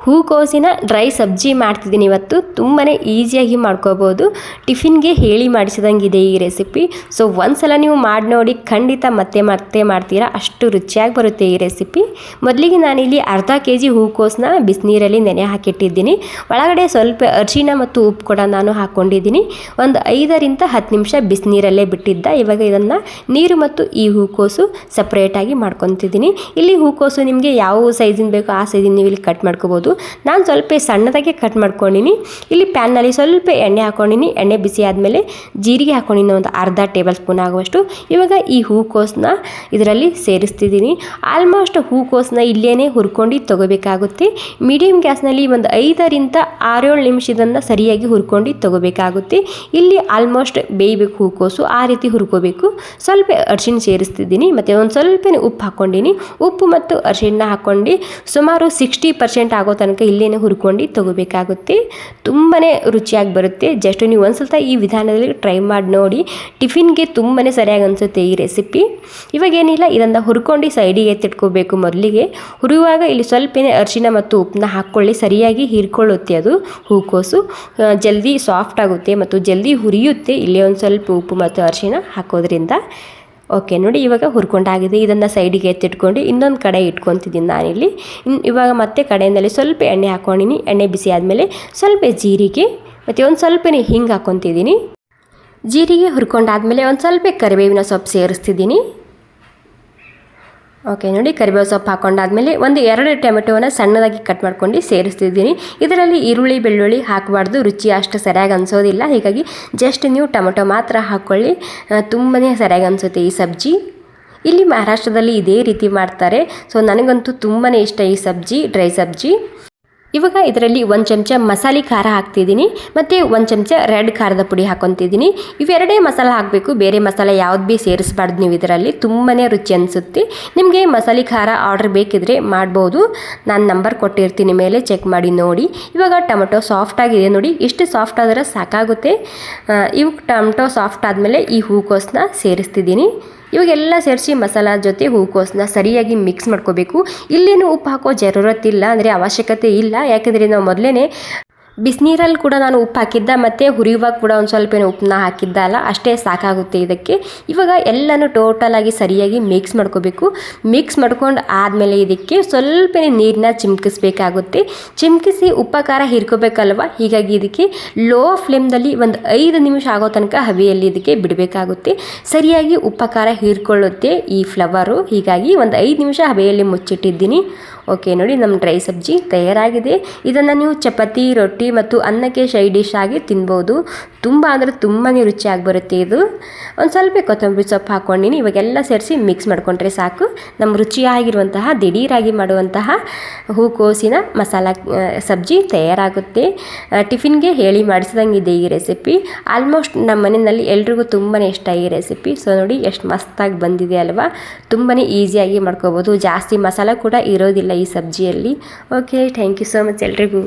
ಹೂಕೋಸಿನ dry ಸಬ್ಜಿ ಮಾಡ್ತಿದ್ದೀನಿ ಇವತ್ತು. ತುಂಬಾ ಈಸಿಯಾಗಿ ಮಾಡ್ಕೋಬೋದು. ಟಿಫಿನ್ಗೆ ಹೇಳಿ ಮಾಡಿಸಿದಂಗಿದೆ ಈ ರೆಸಿಪಿ. ಸೊ ಒಂದ್ಸಲ ನೀವು ಮಾಡಿ ನೋಡಿ, ಖಂಡಿತ ಮತ್ತೆ ಮಾಡ್ತೀರಾ, ಅಷ್ಟು ರುಚಿಯಾಗಿ ಬರುತ್ತೆ ಈ ರೆಸಿಪಿ. ಮೊದಲಿಗೆ ನಾನಿಲ್ಲಿ ಅರ್ಧ ಕೆಜಿ ಹೂಕೋಸನ್ನ ಬಿಸಿನೀರಲ್ಲಿ ನೆನೆ ಹಾಕಿಟ್ಟಿದ್ದೀನಿ. ಒಳಗಡೆ ಸ್ವಲ್ಪ ಅರಿಶಿಣ ಮತ್ತು ಉಪ್ಪು ಕೂಡ ನಾನು ಹಾಕ್ಕೊಂಡಿದ್ದೀನಿ. ಒಂದು 5ರಿಂದ 10 ನಿಮಿಷ ಬಿಸಿನೀರಲ್ಲೇ ಬಿಟ್ಟಿದ್ದ. ಇವಾಗ ಇದನ್ನು ನೀರು ಮತ್ತು ಈ ಹೂಕೋಸು ಸಪ್ರೇಟಾಗಿ ಮಾಡ್ಕೊತಿದ್ದೀನಿ. ಇಲ್ಲಿ ಹೂಕೋಸು ನಿಮಗೆ ಯಾವ ಸೈಜಿನ ಬೇಕೋ ಆ ಸೈಜಿನ ನೀವು ಇಲ್ಲಿ ಕಟ್ ಮಾಡ್ಕೋಬೋದು. ನಾನು ಸ್ವಲ್ಪ ಸಣ್ಣದಾಗೆ ಕಟ್ ಮಾಡ್ಕೊಂಡಿನಿ. ಇಲ್ಲಿ ಪ್ಯಾನ್ನಲ್ಲಿ ಸ್ವಲ್ಪ ಎಣ್ಣೆ ಹಾಕ್ಕೊಂಡಿನಿ. ಎಣ್ಣೆ ಬಿಸಿ ಆದಮೇಲೆ ಜೀರಿಗೆ ಹಾಕ್ಕೊಂಡಿನಿ, ಒಂದು ಅರ್ಧ ಟೇಬಲ್ ಸ್ಪೂನ್ ಆಗುವಷ್ಟು. ಇವಾಗ ಈ ಹೂಕೋಸನ್ನ ಇದರಲ್ಲಿ ಸೇರಿಸ್ತಿದ್ದೀನಿ. ಆಲ್ಮೋಸ್ಟ್ ಹೂಕೋಸನ್ನ ಇಲ್ಲೇ ಹುರ್ಕೊಂಡು ತೊಗೋಬೇಕಾಗುತ್ತೆ. ಮೀಡಿಯಮ್ ಗ್ಯಾಸ್ನಲ್ಲಿ ಒಂದು 5ರಿಂದ 6-7 ನಿಮಿಷ ಇದನ್ನು ಸರಿಯಾಗಿ ಹುರ್ಕೊಂಡು ತೊಗೋಬೇಕಾಗುತ್ತೆ. ಇಲ್ಲಿ ಆಲ್ಮೋಸ್ಟ್ ಬೇಯಬೇಕು ಹೂಕೋಸು, ಆ ರೀತಿ ಹುರ್ಕೋಬೇಕು. ಸ್ವಲ್ಪ ಅರಿಶಿಣ ಸೇರಿಸ್ತಿದ್ದೀನಿ, ಮತ್ತು ಒಂದು ಸ್ವಲ್ಪ ಉಪ್ಪು ಹಾಕ್ಕೊಂಡಿನಿ. ಉಪ್ಪು ಮತ್ತು ಅರಿಶಿಣ ಹಾಕ್ಕೊಂಡು ಸುಮಾರು 60% ಆಗೋ ತನಕ ಇಲ್ಲೇನೆ ಹುರ್ಕೊಂಡು ತೊಗೋಬೇಕಾಗುತ್ತೆ. ತುಂಬಾ ರುಚಿಯಾಗಿ ಬರುತ್ತೆ. ಜಸ್ಟ್ ನೀವು ಒಂದ್ಸಲ ಈ ವಿಧಾನದಲ್ಲಿ ಟ್ರೈ ಮಾಡಿ ನೋಡಿ, ಟಿಫಿನ್ಗೆ ತುಂಬಾ ಸರಿಯಾಗಿ ಅನಿಸುತ್ತೆ ಈ ರೆಸಿಪಿ. ಇವಾಗ ಏನಿಲ್ಲ, ಇದನ್ನು ಹುರ್ಕೊಂಡು ಸೈಡಿಗೆ ಎತ್ತಿಟ್ಕೋಬೇಕು. ಮೊದಲಿಗೆ ಹುರಿಯುವಾಗ ಇಲ್ಲಿ ಸ್ವಲ್ಪನೇ ಅರಿಶಿಣ ಮತ್ತು ಉಪ್ಪನ್ನ ಹಾಕ್ಕೊಳ್ಳಿ, ಸರಿಯಾಗಿ ಹೀರ್ಕೊಳ್ಳುತ್ತೆ ಅದು ಹೂಕೋಸು. ಜಲ್ದಿ ಸಾಫ್ಟ್ ಆಗುತ್ತೆ ಮತ್ತು ಜಲ್ದಿ ಹುರಿಯುತ್ತೆ ಇಲ್ಲೇ ಒಂದು ಸ್ವಲ್ಪ ಉಪ್ಪು ಮತ್ತು ಅರಿಶಿಣ ಹಾಕೋದ್ರಿಂದ. ಓಕೆ ನೋಡಿ, ಇವಾಗ ಹುರ್ಕೊಂಡಾಗಿದೆ. ಇದನ್ನು ಸೈಡಿಗೆ ಎತ್ತಿಟ್ಕೊಂಡು ಇನ್ನೊಂದು ಕಡೆ ಇಟ್ಕೊತಿದ್ದೀನಿ ನಾನಿಲ್ಲಿ. ಇವಾಗ ಮತ್ತೆ ಕಡೆಯಿಂದಲೇ ಸ್ವಲ್ಪ ಎಣ್ಣೆ ಹಾಕ್ಕೊಂಡಿನಿ. ಎಣ್ಣೆ ಬಿಸಿ ಆದಮೇಲೆ ಸ್ವಲ್ಪ ಜೀರಿಗೆ ಮತ್ತು ಒಂದು ಸ್ವಲ್ಪನೇ ಹಿಂಗೆ ಹಾಕ್ಕೊತಿದ್ದೀನಿ. ಜೀರಿಗೆ ಹುರ್ಕೊಂಡಾದ್ಮೇಲೆ ಒಂದು ಸ್ವಲ್ಪ ಕರಿಬೇವಿನ ಸೊಪ್ಪು ಸೇರಿಸ್ತಿದ್ದೀನಿ. ಓಕೆ ನೋಡಿ, ಕರಿಬೇವು ಸೊಪ್ಪು ಹಾಕ್ಕೊಂಡಾದ್ಮೇಲೆ ಒಂದು 2 ಟೊಮೆಟೊನ ಸಣ್ಣದಾಗಿ ಕಟ್ ಮಾಡ್ಕೊಂಡು ಸೇರಿಸ್ತಿದ್ದೀನಿ. ಇದರಲ್ಲಿ ಈರುಳ್ಳಿ ಬೆಳ್ಳುಳ್ಳಿ ಹಾಕಬಾರ್ದು, ರುಚಿ ಅಷ್ಟು ಸರಿಯಾಗಿ ಅನಿಸೋದಿಲ್ಲ. ಹೀಗಾಗಿ ಜಸ್ಟ್ ನೀವು ಟೊಮೆಟೊ ಮಾತ್ರ ಹಾಕ್ಕೊಳ್ಳಿ, ತುಂಬಾ ಸರಿಯಾಗಿ ಅನಿಸುತ್ತೆ ಈ ಸಬ್ಜಿ. ಇಲ್ಲಿ ಮಹಾರಾಷ್ಟ್ರದಲ್ಲಿ ಇದೇ ರೀತಿ ಮಾಡ್ತಾರೆ. ಸೊ ನನಗಂತೂ ತುಂಬಾ ಇಷ್ಟ ಈ ಸಬ್ಜಿ, ಡ್ರೈ ಸಬ್ಜಿ. ಇವಾಗ ಇದರಲ್ಲಿ 1 ಚಮಚ ಮಸಾಲೆ ಖಾರ ಹಾಕ್ತಿದ್ದೀನಿ, ಮತ್ತು 1 ಚಮಚ ರೆಡ್ ಖಾರದ ಪುಡಿ ಹಾಕ್ಕೊತಿದ್ದೀನಿ. ಇವೆರಡೇ ಮಸಾಲೆ ಹಾಕಬೇಕು, ಬೇರೆ ಮಸಾಲೆ ಯಾವ್ದು ಭೀ ಸೇರಿಸಬಾರ್ದು ನೀವು ಇದರಲ್ಲಿ. ತುಂಬಾ ರುಚಿ ಅನಿಸುತ್ತೆ. ನಿಮಗೆ ಮಸಾಲೆ ಖಾರ ಆರ್ಡರ್ ಬೇಕಿದ್ರೆ ಮಾಡ್ಬೋದು, ನಾನು ನಂಬರ್ ಕೊಟ್ಟಿರ್ತೀನಿ ಮೇಲೆ, ಚೆಕ್ ಮಾಡಿ ನೋಡಿ. ಇವಾಗ ಟೊಮೆಟೊ ಸಾಫ್ಟ್ ಆಗಿದೆ ನೋಡಿ, ಇಷ್ಟು ಸಾಫ್ಟ್ ಆದರೆ ಸಾಕಾಗುತ್ತೆ. ಇವಾಗ ಟೊಮೆಟೊ ಸಾಫ್ಟ್ ಆದಮೇಲೆ ಈ ಹೂಕೋಸನ್ನ ಸೇರಿಸ್ತಿದ್ದೀನಿ. ಇವಾಗೆಲ್ಲ ಸೇರಿಸಿ ಮಸಾಲ ಜೊತೆ ಹೂಕೋಸನ್ನ ಸರಿಯಾಗಿ ಮಿಕ್ಸ್ ಮಾಡ್ಕೋಬೇಕು. ಇಲ್ಲೇನು ಉಪ್ಪು ಹಾಕೋ ಜರೂರತ್ತಿಲ್ಲ, ಅಂದರೆ ಅವಶ್ಯಕತೆ ಇಲ್ಲ. ಯಾಕೆಂದರೆ ನಾವು ಮೊದಲೇ ಬಿಸಿನೀರಲ್ಲಿ ಕೂಡ ನಾನು ಉಪ್ಪು ಹಾಕಿದ್ದ, ಮತ್ತು ಹುರಿಯುವಾಗ ಕೂಡ ಒಂದು ಸ್ವಲ್ಪ ಉಪ್ಪನ್ನ ಹಾಕಿದ್ದ ಅಲ್ಲ, ಅಷ್ಟೇ ಸಾಕಾಗುತ್ತೆ ಇದಕ್ಕೆ. ಇವಾಗ ಎಲ್ಲನೂ ಟೋಟಲಾಗಿ ಸರಿಯಾಗಿ ಮಿಕ್ಸ್ ಮಾಡ್ಕೋಬೇಕು. ಮಿಕ್ಸ್ ಮಾಡ್ಕೊಂಡು ಆದಮೇಲೆ ಇದಕ್ಕೆ ಸ್ವಲ್ಪ ನೀರನ್ನ ಚಿಮ್ಕಿಸ್ಬೇಕಾಗುತ್ತೆ. ಚಿಮ್ಕಿಸಿ ಉಪ್ಪು ಖಾರ ಹೀರ್ಕೋಬೇಕಲ್ವ, ಹೀಗಾಗಿ ಇದಕ್ಕೆ ಲೋ ಫ್ಲೇಮ್ದಲ್ಲಿ ಒಂದು 5 ನಿಮಿಷ ಆಗೋ ತನಕ ಹಬೆಯಲ್ಲಿ ಇದಕ್ಕೆ ಬಿಡಬೇಕಾಗುತ್ತೆ. ಸರಿಯಾಗಿ ಉಪ್ಪು ಖಾರ ಹೀರ್ಕೊಳ್ಳುತ್ತೆ ಈ ಫ್ಲವರು, ಹೀಗಾಗಿ ಒಂದು 5 ನಿಮಿಷ ಹಬೆಯಲ್ಲಿ ಮುಚ್ಚಿಟ್ಟಿದ್ದೀನಿ. ಓಕೆ ನೋಡಿ, ನಮ್ಮ ಡ್ರೈ ಸಬ್ಜಿ ತಯಾರಾಗಿದೆ. ಇದನ್ನು ನೀವು ಚಪಾತಿ, ರೊಟ್ಟಿ ಮತ್ತು ಅನ್ನಕ್ಕೆ ಸೈಡ್ ಡಿಶ್ ಆಗಿ ತಿನ್ಬೋದು. ತುಂಬ ಅಂದರೆ ತುಂಬಾ ರುಚಿಯಾಗಿ ಬರುತ್ತೆ ಇದು. ಒಂದು ಸ್ವಲ್ಪ ಕೊತ್ತಂಬರಿ ಸೊಪ್ಪು ಹಾಕ್ಕೊಂಡಿನಿ. ಇವಾಗೆಲ್ಲ ಸೇರಿಸಿ ಮಿಕ್ಸ್ ಮಾಡಿಕೊಂಡ್ರೆ ಸಾಕು. ನಮ್ಮ ರುಚಿಯಾಗಿರುವಂತಹ ದಿಢೀರಾಗಿ ಮಾಡುವಂತಹ ಹೂಕೋಸಿನ ಮಸಾಲ ಸಬ್ಜಿ ತಯಾರಾಗುತ್ತೆ. ಟಿಫಿನ್ಗೆ ಹೇಳಿ ಮಾಡಿಸಿದಂಗಿದೆ ಈ ರೆಸಿಪಿ. ಆಲ್ಮೋಸ್ಟ್ ನಮ್ಮ ಮನೆಯಲ್ಲಿ ಎಲ್ರಿಗೂ ತುಂಬಾ ಇಷ್ಟ ಈ ರೆಸಿಪಿ. ಸೊ ನೋಡಿ ಎಷ್ಟು ಮಸ್ತಾಗಿ ಬಂದಿದೆ ಅಲ್ವಾ. ತುಂಬಾ ಈಸಿಯಾಗಿ ಮಾಡ್ಕೋಬೋದು, ಜಾಸ್ತಿ ಮಸಾಲ ಕೂಡ ಇರೋದಿಲ್ಲ ಈ ಸಬ್ಜಿಯಲ್ಲಿ. Okay, thank you so much ಎಲ್ರಿಗೂ.